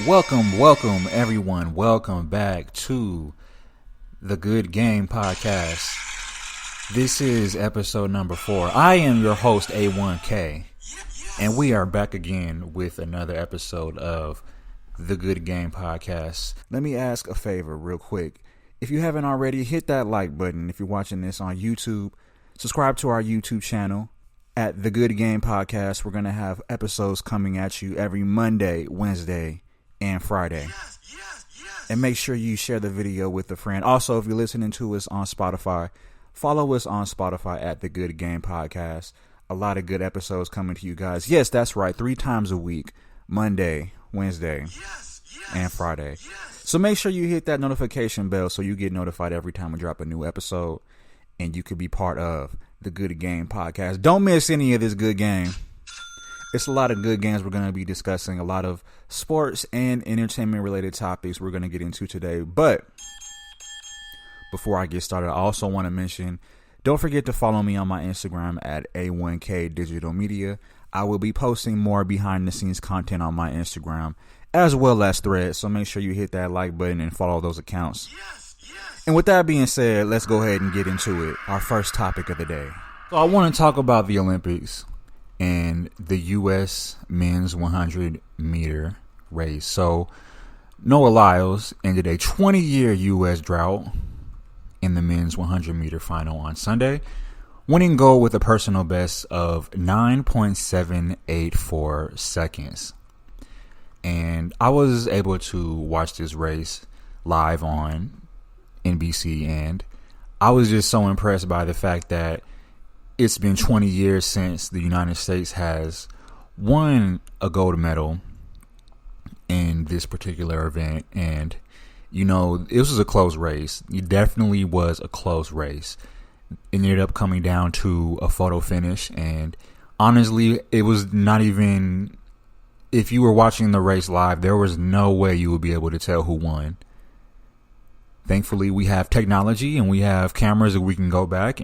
Welcome, everyone. Welcome back to the Good Game Podcast. This is episode number 4. I am your host, A1K, and we are back again with another episode of the Good Game Podcast. Let me ask a favor real quick. If you haven't already, hit that like button. If you're watching this on YouTube, subscribe to our YouTube channel at the Good Game Podcast. We're going to have episodes coming at you every Monday, Wednesday, and Friday. And make sure you share the video with a friend. Also, if you're listening to us on Spotify, follow us on Spotify at the Good Game Podcast. A lot of good episodes coming to you guys. Yes, that's right. 3 times a week. Monday, Wednesday, and Friday. So make sure you hit that notification bell so you get notified every time we drop a new episode. And you could be part of the Good Game Podcast. Don't miss any of this good game. It's a lot of good games we're going to be discussing. A lot of sports and entertainment related topics we're going to get into today. But before I get started, I also want to mention, don't forget to follow me on my Instagram at A1K Digital Media. I will be posting more behind the scenes content on my Instagram as well as Threads. So make sure you hit that like button and follow those accounts. And with that being said, let's go ahead and get into it. Our first topic of the day. So I want to talk about the Olympics and the U.S. men's 100 meter race. So Noah Lyles ended a 20-year U.S. drought in the men's 100 meter final on Sunday, winning gold with a personal best of 9.784 seconds. And I was able to watch this race live on NBC, and I was just so impressed by the fact that it's been 20 years since the United States has won a gold medal in this particular event. And, you know, this was a close race. It definitely was a close race. It ended up coming down to a photo finish. And honestly, it was not even, if you were watching the race live, there was no way you would be able to tell who won. Thankfully, we have technology and we have cameras that we can go back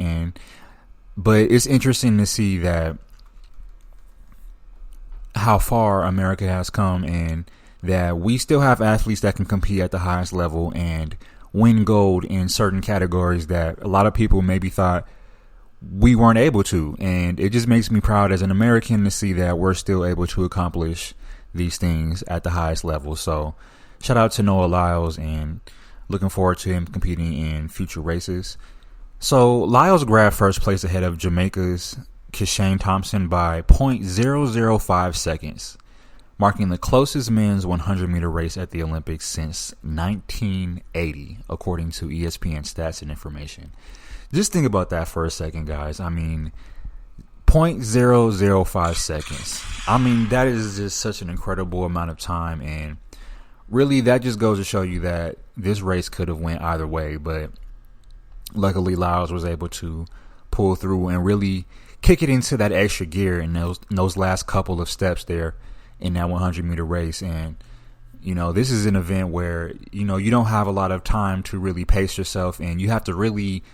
but it's interesting to see that how far America has come and that we still have athletes that can compete at the highest level and win gold in certain categories that a lot of people maybe thought we weren't able to. And it just makes me proud as an American to see that we're still able to accomplish these things at the highest level. So shout out to Noah Lyles and looking forward to him competing in future races. So Lyles grabbed first place ahead of Jamaica's Kishane Thompson by 0.005 seconds, marking the closest men's 100 meter race at the Olympics since 1980, according to ESPN stats and information. Just think about that for a second, guys. I mean, 0.005 seconds. I mean, that is just such an incredible amount of time, and really that just goes to show you that this race could have went either way, but luckily Lyles was able to pull through and really kick it into that extra gear in those last couple of steps there in that 100 meter race. And, you know, this is an event where, you know, you don't have a lot of time to really pace yourself and you have to really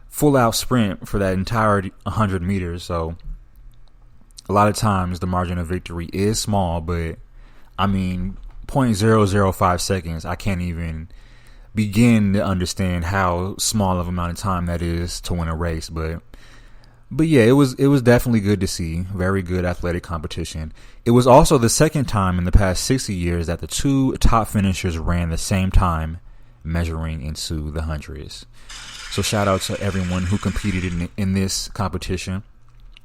full out sprint for that entire 100 meters. So a lot of times the margin of victory is small, but I mean, 0.005 seconds, I can't even begin to understand how small of amount of time that is to win a race. But yeah, it was definitely good to see. Very good athletic competition. It was also the second time in the past 60 years that the two top finishers ran the same time, measuring into the hundreds. So shout out to everyone who competed in this competition.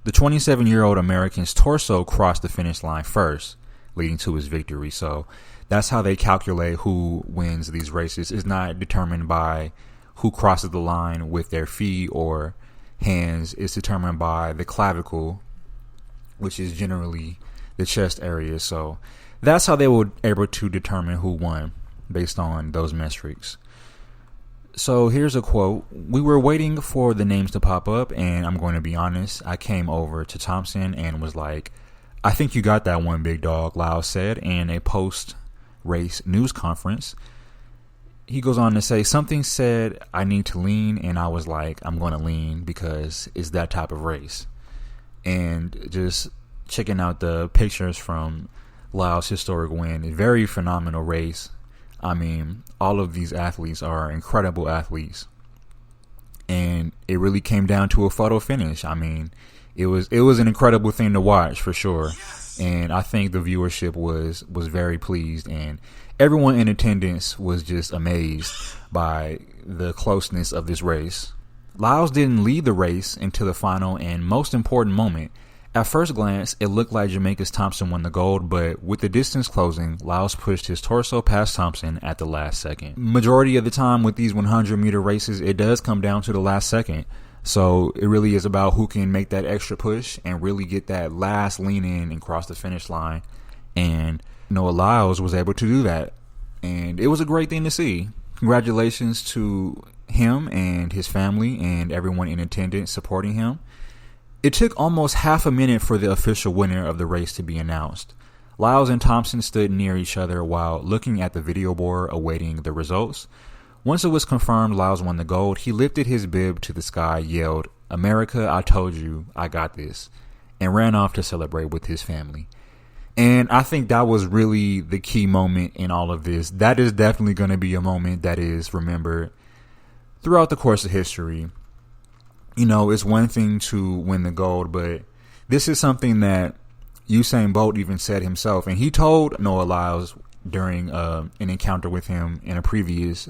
The 27-year-old American's torso crossed the finish line first, leading to his victory. So that's how they calculate who wins these races. It's not determined by who crosses the line with their feet or hands. It's determined by the clavicle, which is generally the chest area. So that's how they were able to determine who won based on those metrics. So here's a quote. "We were waiting for the names to pop up, and I'm going to be honest, I came over to Thompson and was like, I think you got that one, big dog," Lyles said in a post-race news conference. He goes on to say, "Something said I need to lean, and I was like, I'm going to lean because it's that type of race." And just checking out the pictures from Lyle's historic win. A very phenomenal race. I mean, all of these athletes are incredible athletes. And it really came down to a photo finish. I mean, it was an incredible thing to watch for sure. And I think the viewership was very pleased, and everyone in attendance was just amazed by the closeness of this race. Lyles didn't lead the race until the final and most important moment. At first glance, it looked like Jamaica's Thompson won the gold, but with the distance closing, Lyles pushed his torso past Thompson at the last second. Majority of the time with these 100-meter races, it does come down to the last second. So it really is about who can make that extra push and really get that last lean in and cross the finish line. And Noah Lyles was able to do that. And it was a great thing to see. Congratulations to him and his family and everyone in attendance supporting him. It took almost half a minute for the official winner of the race to be announced. Lyles and Thompson stood near each other while looking at the video board awaiting the results. Once it was confirmed Lyles won the gold, he lifted his bib to the sky, yelled, "America, I told you, I got this," and ran off to celebrate with his family. And I think that was really the key moment in all of this. That is definitely going to be a moment that is remembered throughout the course of history. You know, it's one thing to win the gold, but this is something that Usain Bolt even said himself. And he told Noah Lyles during an encounter with him in a previous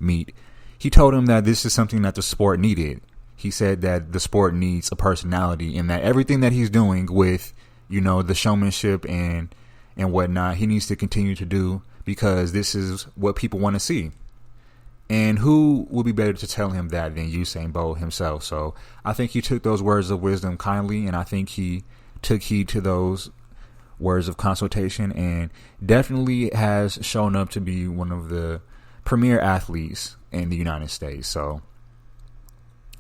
meet, he told him that this is something that the sport needed. He said that the sport needs a personality, and that everything that he's doing with, you know, the showmanship and whatnot, he needs to continue to do, because this is what people want to see. And who will be better to tell him that than Usain Bolt himself? So I think he took those words of wisdom kindly, and I think he took heed to those words of consultation, and definitely has shown up to be one of the premier athletes in the United States. So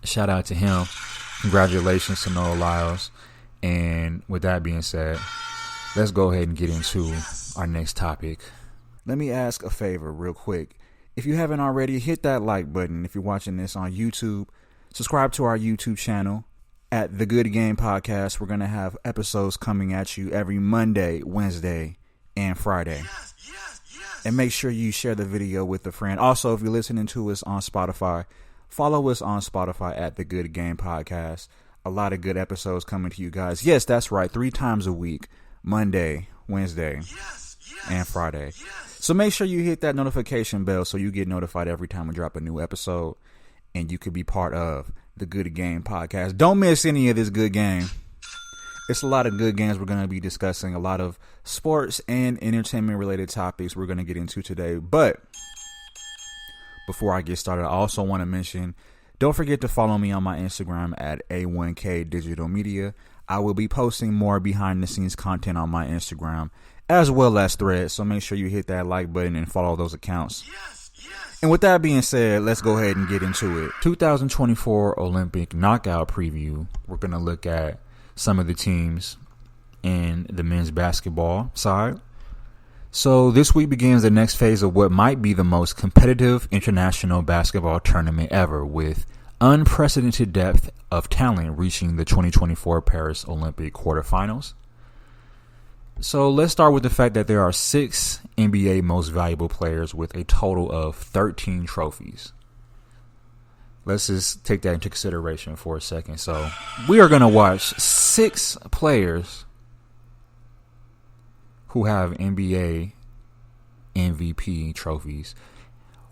shout out to him. Congratulations to Noah Lyles. And with that being said, let's go ahead and get into our next topic. Let me ask a favor real quick. If you haven't already, hit that like button. If you're watching this on YouTube, subscribe to our YouTube channel at The Good Game Podcast. We're going to have episodes coming at you every Monday, Wednesday, and Friday. And make sure you share the video with a friend. Also, if you're listening to us on Spotify, follow us on Spotify at The Good Game Podcast. A lot of good episodes coming to you guys. Yes, that's right. 3 times a week. Monday, Wednesday, and Friday. So make sure you hit that notification bell so you get notified every time we drop a new episode, and you could be part of the Good Game Podcast. Don't miss any of this good game. It's a lot of good games we're going to be discussing, a lot of sports and entertainment related topics we're going to get into today. But before I get started, I also want to mention, don't forget to follow me on my Instagram at A1K Digital Media. I will be posting more behind the scenes content on my Instagram as well as Threads. So make sure you hit that like button and follow those accounts. And with that being said, let's go ahead and get into it. 2024 Olympic knockout preview. We're going to look at some of the teams in the men's basketball side. So this week begins the next phase of what might be the most competitive international basketball tournament ever, with unprecedented depth of talent reaching the 2024 Paris Olympic quarterfinals. So let's start with the fact that there are 6 NBA most valuable players with a total of 13 trophies. Let's just take that into consideration for a second. So we are going to watch 6 players who have NBA MVP trophies.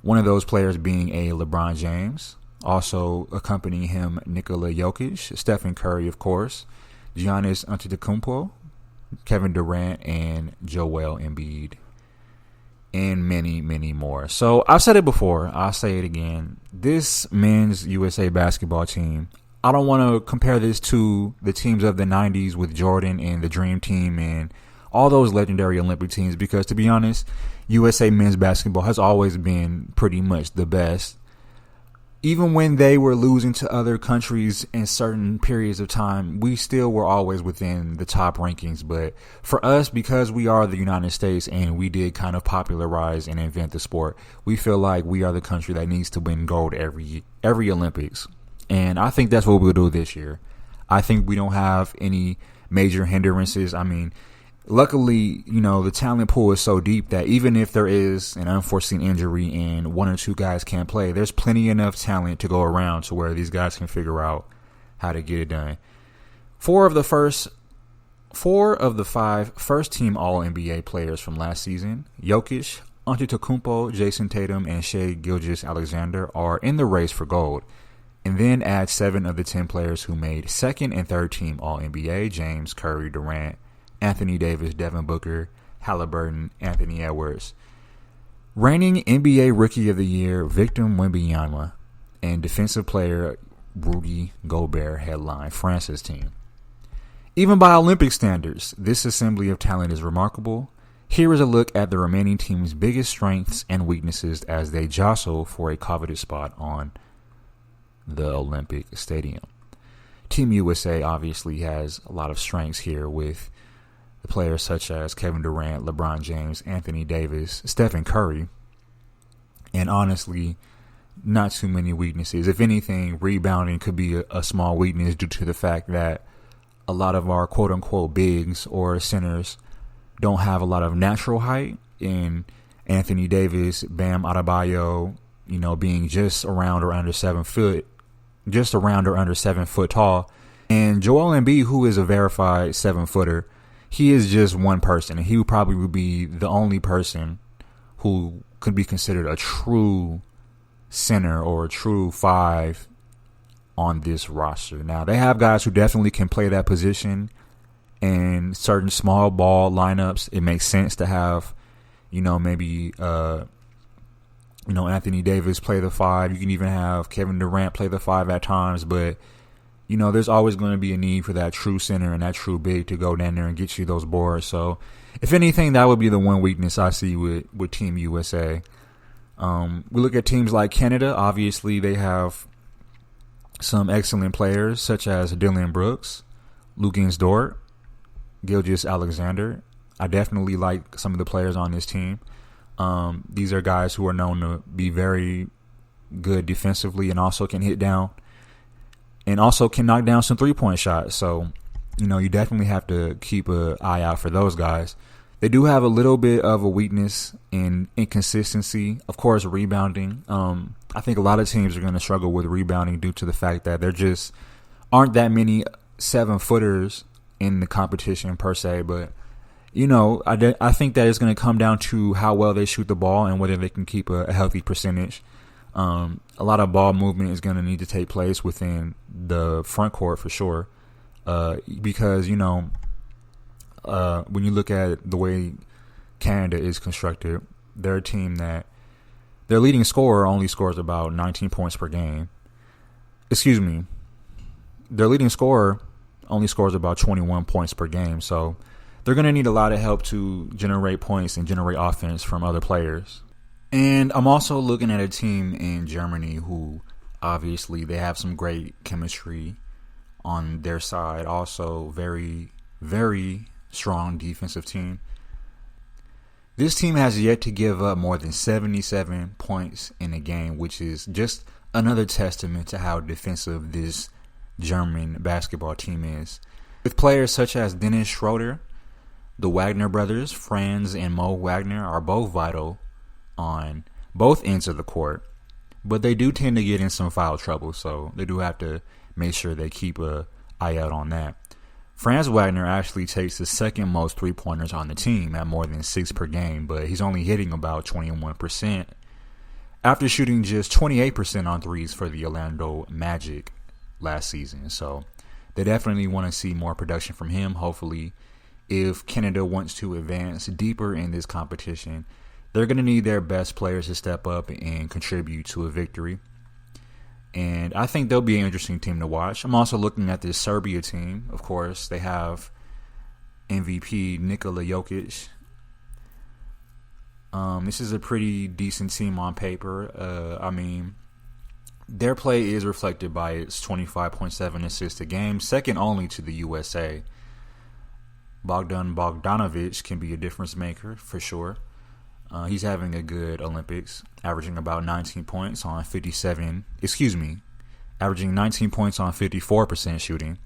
One of those players being a LeBron James. Also accompanying him, Nikola Jokic, Stephen Curry, of course, Giannis Antetokounmpo, Kevin Durant, and Joel Embiid, and many, many more. So I've said it before, I'll say it again. This men's USA basketball team, I don't want to compare this to the teams of the 90s with Jordan and the Dream Team and all those legendary Olympic teams, because to be honest, USA men's basketball has always been pretty much the best. Even when they were losing to other countries in certain periods of time, we still were always within the top rankings. But for us, because we are the United States and we did kind of popularize and invent the sport, we feel like we are the country that needs to win gold every Olympics. And I think that's what we'll do this year. I think we don't have any major hindrances. I mean, luckily, the talent pool is so deep that even if there is an unforeseen injury and one or two guys can't play, there's plenty enough talent to go around to where these guys can figure out how to get it done. Four of the five first-team All-NBA players from last season, Jokic, Antetokounmpo, Jason Tatum, and Shai Gilgeous-Alexander, are in the race for gold. And then add 7 of the 10 players who made second and third team All-NBA, James, Curry, Durant, Anthony Davis, Devin Booker, Halliburton, Anthony Edwards. Reigning NBA Rookie of the Year, Victor Wembanyama, and defensive player Rudy Gobert headline France's team. Even by Olympic standards, this assembly of talent is remarkable. Here is a look at the remaining team's biggest strengths and weaknesses as they jostle for a coveted spot on the Olympic Stadium. Team USA obviously has a lot of strengths here with the players such as Kevin Durant, LeBron James, Anthony Davis, Stephen Curry, and honestly, not too many weaknesses. If anything, rebounding could be a small weakness due to the fact that a lot of our quote-unquote bigs or centers don't have a lot of natural height. In Anthony Davis, Bam Adebayo, being just around or under 7 foot tall, and Joel Embiid, who is a verified 7-footer, he is just one person, and he would probably be the only person who could be considered a true center or a true 5 on this roster. Now, they have guys who definitely can play that position in certain small ball lineups. It makes sense to have, maybe, Anthony Davis play the 5. You can even have Kevin Durant play the 5 at times, but there's always going to be a need for that true center and that true big to go down there and get you those boards. So, if anything, that would be the one weakness I see with Team USA. We look at teams like Canada. Obviously, they have some excellent players such as Dylan Brooks, Luguentz Dort, Gilgeous-Alexander. I definitely like some of the players on this team. These are guys who are known to be very good defensively and also can hit down and also can knock down some three-point shots. So, you definitely have to keep an eye out for those guys. They do have a little bit of a weakness in inconsistency. Of course, rebounding. I think a lot of teams are going to struggle with rebounding due to the fact that there just aren't that many 7-footers in the competition per se. But, I think that it's going to come down to how well they shoot the ball and whether they can keep a healthy percentage. A lot of ball movement is going to need to take place within the front court for sure. Because, when you look at the way Canada is constructed, they're a team that their leading scorer only scores about 19 points per game. Excuse me. Their leading scorer only scores about 21 points per game. So they're going to need a lot of help to generate points and generate offense from other players. And I'm also looking at a team in Germany who obviously they have some great chemistry on their side. Also very, very strong defensive team. This team has yet to give up more than 77 points in a game, which is just another testament to how defensive this German basketball team is. With players such as Dennis Schroeder, the Wagner brothers, Franz and Mo Wagner, are both vital on both ends of the court, but they do tend to get in some foul trouble, so they do have to make sure they keep an eye out on that. Franz Wagner actually takes the second most three-pointers on the team at more than 6 per game, but he's only hitting about 21% after shooting just 28% on threes for the Orlando Magic last season. So they definitely want to see more production from him. Hopefully, if Canada wants to advance deeper in this competition, they're going to need their best players to step up and contribute to a victory. And I think they'll be an interesting team to watch. I'm also looking at this Serbia team. Of course, they have MVP Nikola Jokic. This is a pretty decent team on paper. Their play is reflected by its 25.7 assists a game, second only to the USA. Bogdan Bogdanovic can be a difference maker for sure. He's having a good Olympics, averaging about 19 points on 54% shooting.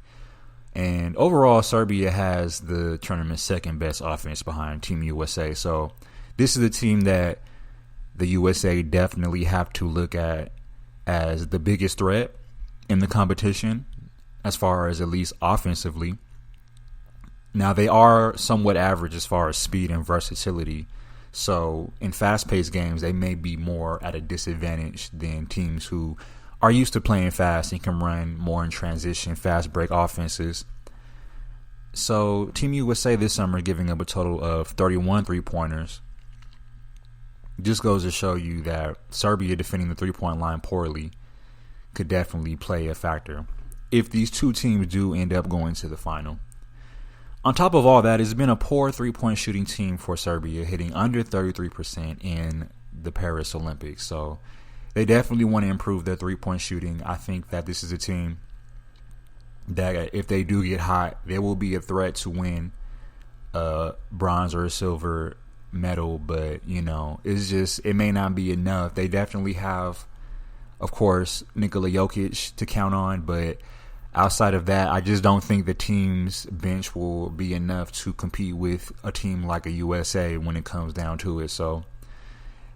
And overall, Serbia has the tournament's second best offense behind Team USA. So this is a team that the USA definitely have to look at as the biggest threat in the competition, as far as at least offensively. Now, they are somewhat average as far as speed and versatility. So in fast-paced games, they may be more at a disadvantage than teams who are used to playing fast and can run more in transition, fast break offenses. So Team USA this summer giving up a total of 31 three-pointers. Just goes to show you that Serbia defending the three-point line poorly could definitely play a factor if these two teams do end up going to the final. On top of all that, it's been a poor three-point shooting team for Serbia, hitting under 33% in the Paris Olympics. So they definitely want to improve their three-point shooting. I think that this is a team that if they do get hot, they will be a threat to win a bronze or a silver medal. But, it may not be enough. They definitely have, of course, Nikola Jokic to count on, but outside of that, I just don't think the team's bench will be enough to compete with a team like a USA when it comes down to it. So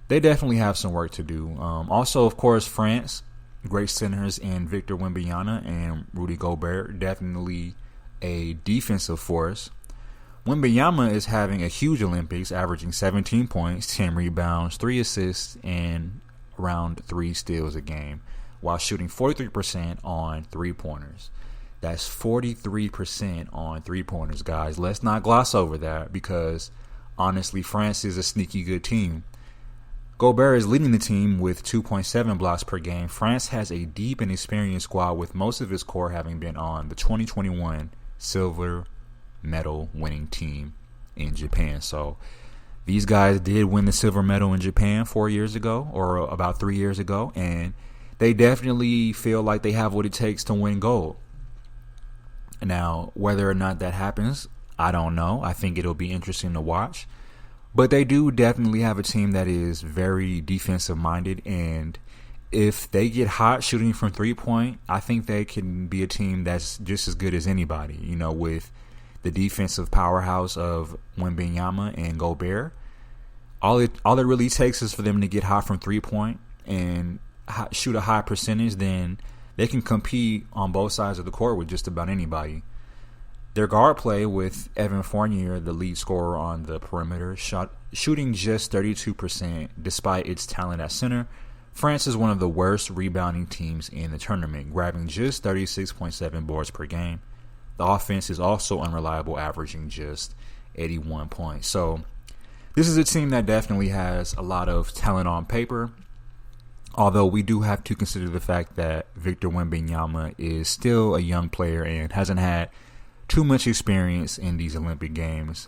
they definitely have some work to do. Also, of course, France, great centers in Victor Wembanyama and Rudy Gobert, definitely a defensive force. Wembanyama is having a huge Olympics, averaging 17 points, 10 rebounds, 3 assists, and around 3 steals a game, while shooting 43% on three-pointers. That's 43% on three-pointers, guys. Let's not gloss over that because, honestly, France is a sneaky good team. Gobert is leading the team with 2.7 blocks per game. France has a deep and experienced squad with most of its core having been on the 2021 silver medal winning team in Japan. So these guys did win the silver medal in Japan 4 years ago, or about 3 years ago, and they definitely feel like they have what it takes to win gold. Now, whether or not that happens, I don't know. I think it'll be interesting to watch. But they do definitely have a team that is very defensive-minded, and if they get hot shooting from three-point, I think they can be a team that's just as good as anybody, with the defensive powerhouse of Wembanyama and Gobert. All it really takes is for them to get hot from three-point and shoot a high percentage, then they can compete on both sides of the court with just about anybody. Their guard play with Evan Fournier, the lead scorer on the perimeter, shooting just 32% despite its talent at center. France is one of the worst rebounding teams in the tournament, grabbing just 36.7 boards per game. The offense is also unreliable, averaging just 81 points. So this is a team that definitely has a lot of talent on paper, although we do have to consider the fact that Victor Wembanyama is still a young player and hasn't had too much experience in these Olympic Games.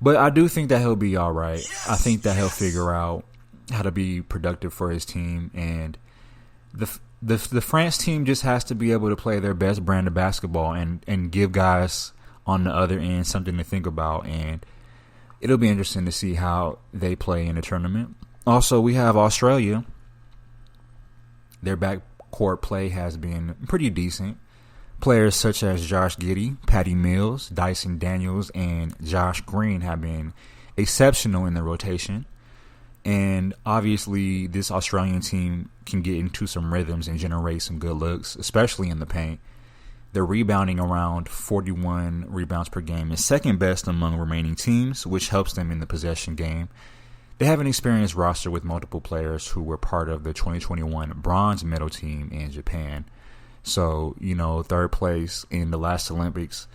But I do think that he'll be all right. I think that he'll figure out how to be productive for his team. And the France team just has to be able to play their best brand of basketball and give guys on the other end something to think about. And it'll be interesting to see how they play in the tournament. Also, we have Australia. Their backcourt play has been pretty decent. Players such as Josh Giddey, Patty Mills, Dyson Daniels, and Josh Green have been exceptional in the rotation. And obviously, this Australian team can get into some rhythms and generate some good looks, especially in the paint. They're rebounding around 41 rebounds per game, is second best among remaining teams, which helps them in the possession game. They have an experienced roster with multiple players who were part of the 2021 bronze medal team in Japan. So, third place in the last Olympics.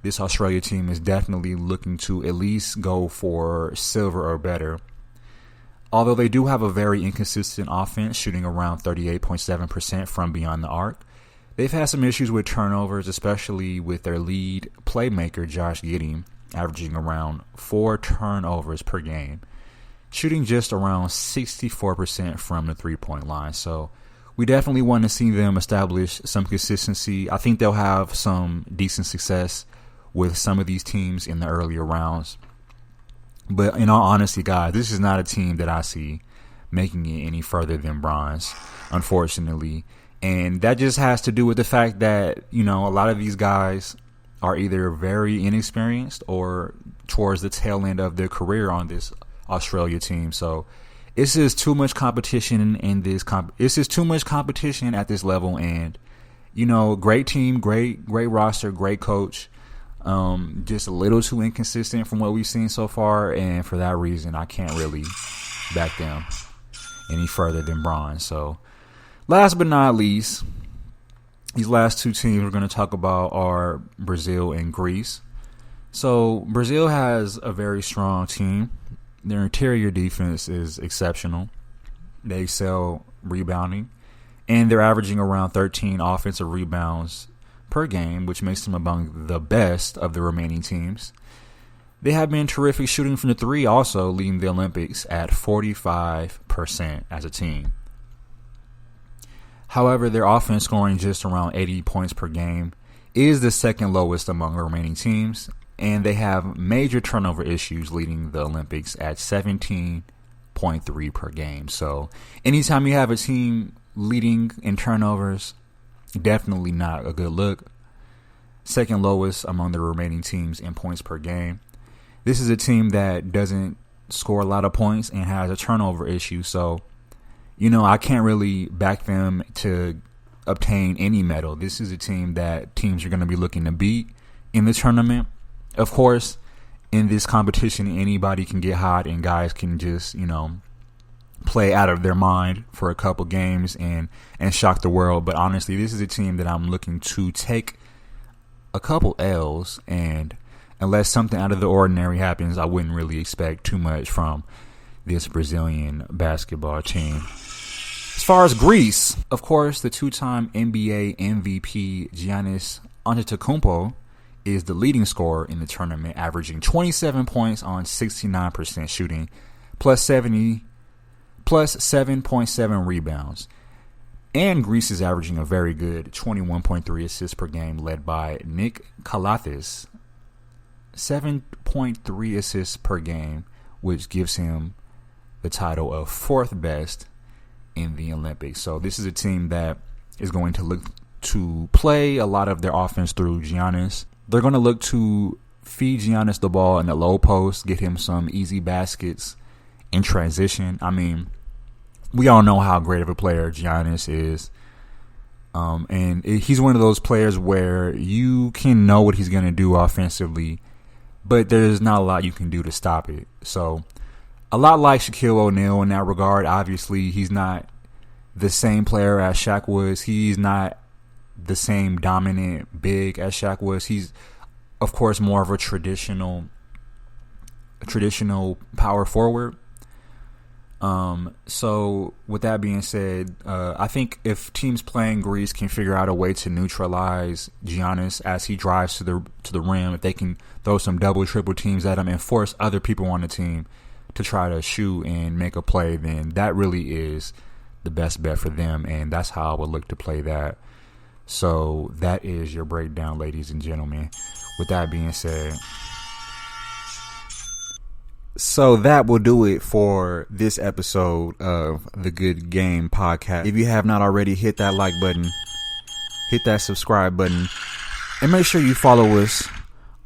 This Australia team is definitely looking to at least go for silver or better. Although they do have a very inconsistent offense, shooting around 38.7% from beyond the arc, they've had some issues with turnovers, especially with their lead playmaker, Josh Giddey, averaging around 4 turnovers per game, shooting just around 64% from the three-point line. So we definitely want to see them establish some consistency. I think they'll have some decent success with some of these teams in the earlier rounds. But in all honesty, guys, this is not a team that I see making it any further than bronze, unfortunately. And that just has to do with the fact that, a lot of these guys are either very inexperienced or towards the tail end of their career on this Australia team. So it's just too much competition in this. It's just too much competition at this level. And, great team, great roster, great coach. Just a little too inconsistent from what we've seen so far. And for that reason, I can't really back them any further than bronze. So last but not least, these last two teams we're going to talk about are Brazil and Greece. So Brazil has a very strong team. Their interior defense is exceptional. They excel rebounding, and they're averaging around 13 offensive rebounds per game, which makes them among the best of the remaining teams. They have been terrific shooting from the three, also leading the Olympics at 45% as a team. However, their offense, scoring just around 80 points per game, is the second lowest among the remaining teams, and they have major turnover issues, leading the Olympics at 17.3 per game. So anytime you have a team leading in turnovers, definitely not a good look. Second lowest among the remaining teams in points per game. This is a team that doesn't score a lot of points and has a turnover issue, so I can't really back them to obtain any medal. This is a team that teams are going to be looking to beat in the tournament. Of course, in this competition, anybody can get hot and guys can just, play out of their mind for a couple games and shock the world. But honestly, this is a team that I'm looking to take a couple L's, and unless something out of the ordinary happens, I wouldn't really expect too much from this Brazilian basketball team. As far as Greece, of course, the two-time NBA MVP Giannis Antetokounmpo is the leading scorer in the tournament, averaging 27 points on 69% shooting, plus 7.7 rebounds. And Greece is averaging a very good 21.3 assists per game, led by Nick Kalathis, 7.3 assists per game, which gives him the title of fourth best in the Olympics. So this is a team that is going to look to play a lot of their offense through Giannis. They're going to look to feed Giannis the ball in the low post, get him some easy baskets in transition. I mean, we all know how great of a player Giannis is. And he's one of those players where you can know what he's going to do offensively, but there's not a lot you can do to stop it. So a lot like Shaquille O'Neal in that regard. Obviously, he's not the same player as Shaq was. He's not the same dominant big as Shaq was. He's, of course, more of a traditional power forward. So with that being said, I think if teams playing Greece can figure out a way to neutralize Giannis as he drives to the rim, if they can throw some double, triple teams at him and force other people on the team to try to shoot and make a play, then that really is the best bet for them, and that's how I would look to play that. So that is your breakdown, ladies and gentlemen. With that being said, so that will do it for this episode of the Good Game Podcast. If you have not already, hit that like button, hit that subscribe button, and make sure you follow us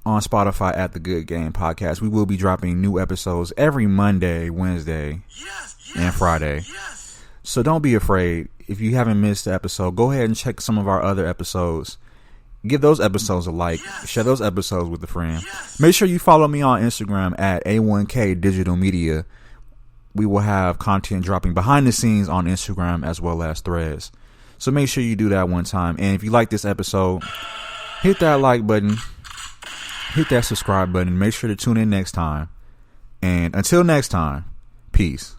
on Spotify at the Good Game Podcast. We will be dropping new episodes every Monday, Wednesday, and Friday. So don't be afraid. If you haven't missed the episode, go ahead and check some of our other episodes. Give those episodes a like. Share those episodes with a friend. Make sure you follow me on Instagram at A1K Digital Media. We will have content dropping behind the scenes on Instagram as well as Threads. So make sure you do that one time. And if you like this episode, hit that like button. Hit that subscribe button. Make sure to tune in next time. And until next time, peace.